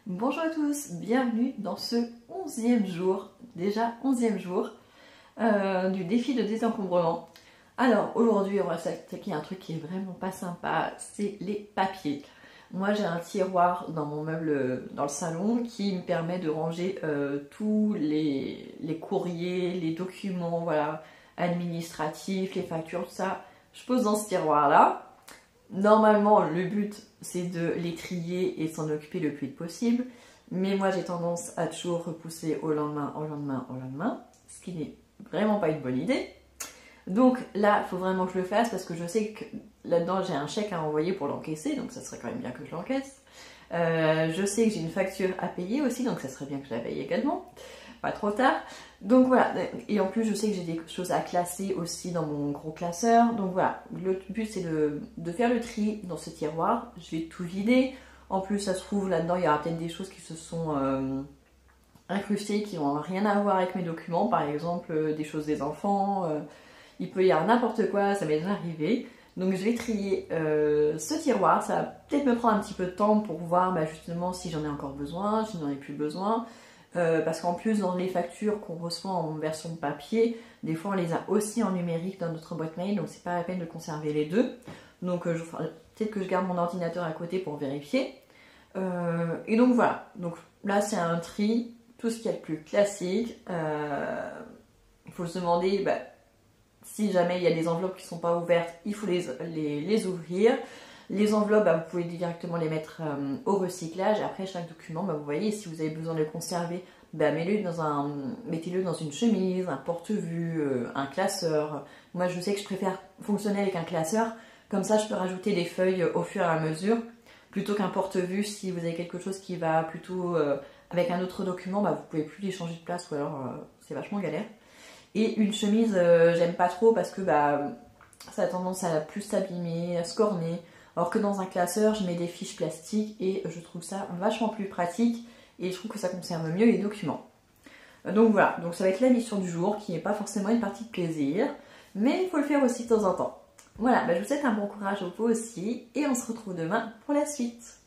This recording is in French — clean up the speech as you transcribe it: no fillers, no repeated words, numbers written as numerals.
Bonjour à tous, bienvenue dans ce 11e jour, déjà 11e jour du défi de désencombrement. Alors aujourd'hui on va s'attaquer à un truc qui est vraiment pas sympa, c'est les papiers. Moi j'ai un tiroir dans mon meuble dans le salon qui me permet de ranger tous les courriers, les documents, voilà, administratifs, les factures, tout ça. Je pose dans ce tiroir là. Normalement, le but, c'est de les trier et s'en occuper le plus vite possible. Mais moi, j'ai tendance à toujours repousser au lendemain, au lendemain, au lendemain. Ce qui n'est vraiment pas une bonne idée. Donc là, il faut vraiment que je le fasse parce que je sais que là-dedans, j'ai un chèque à envoyer pour l'encaisser. Donc ça serait quand même bien que je l'encaisse. Je sais que j'ai une facture à payer aussi. Donc ça serait bien que je la paye également. Pas trop tard. Donc voilà, et en plus je sais que j'ai des choses à classer aussi dans mon gros classeur. Donc voilà, le but c'est de faire le tri dans ce tiroir. Je vais tout vider. En plus ça se trouve là-dedans il y aura peut-être des choses qui se sont incrustées qui n'ont rien à voir avec mes documents. Par exemple des choses des enfants. Il peut y avoir n'importe quoi, ça m'est déjà arrivé. Donc je vais trier ce tiroir. Ça va peut-être me prendre un petit peu de temps pour voir justement si j'en ai encore besoin, si j'en ai plus besoin. Parce qu'en plus dans les factures qu'on reçoit en version papier, des fois on les a aussi en numérique dans notre boîte mail, donc c'est pas la peine de conserver les deux. Donc peut-être que je garde mon ordinateur à côté pour vérifier. Et donc voilà, donc là c'est un tri, tout ce qu'il y a de plus classique. Il faut se demander si jamais il y a des enveloppes qui ne sont pas ouvertes, il faut les ouvrir. Les enveloppes, vous pouvez directement les mettre au recyclage. Après, chaque document, vous voyez, si vous avez besoin de le conserver, mettez-le dans une chemise, un porte-vue, un classeur. Moi, je sais que je préfère fonctionner avec un classeur. Comme ça, je peux rajouter des feuilles au fur et à mesure. Plutôt qu'un porte-vue, si vous avez quelque chose qui va plutôt avec un autre document, vous pouvez plus les changer de place ou alors c'est vachement galère. Et une chemise, j'aime pas trop parce que ça a tendance à plus s'abîmer, à se corner. Alors que dans un classeur, je mets des fiches plastiques et je trouve ça vachement plus pratique et je trouve que ça conserve mieux les documents. Donc voilà, donc ça va être la mission du jour qui n'est pas forcément une partie de plaisir, mais il faut le faire aussi de temps en temps. Voilà, je vous souhaite un bon courage au pot aussi et on se retrouve demain pour la suite.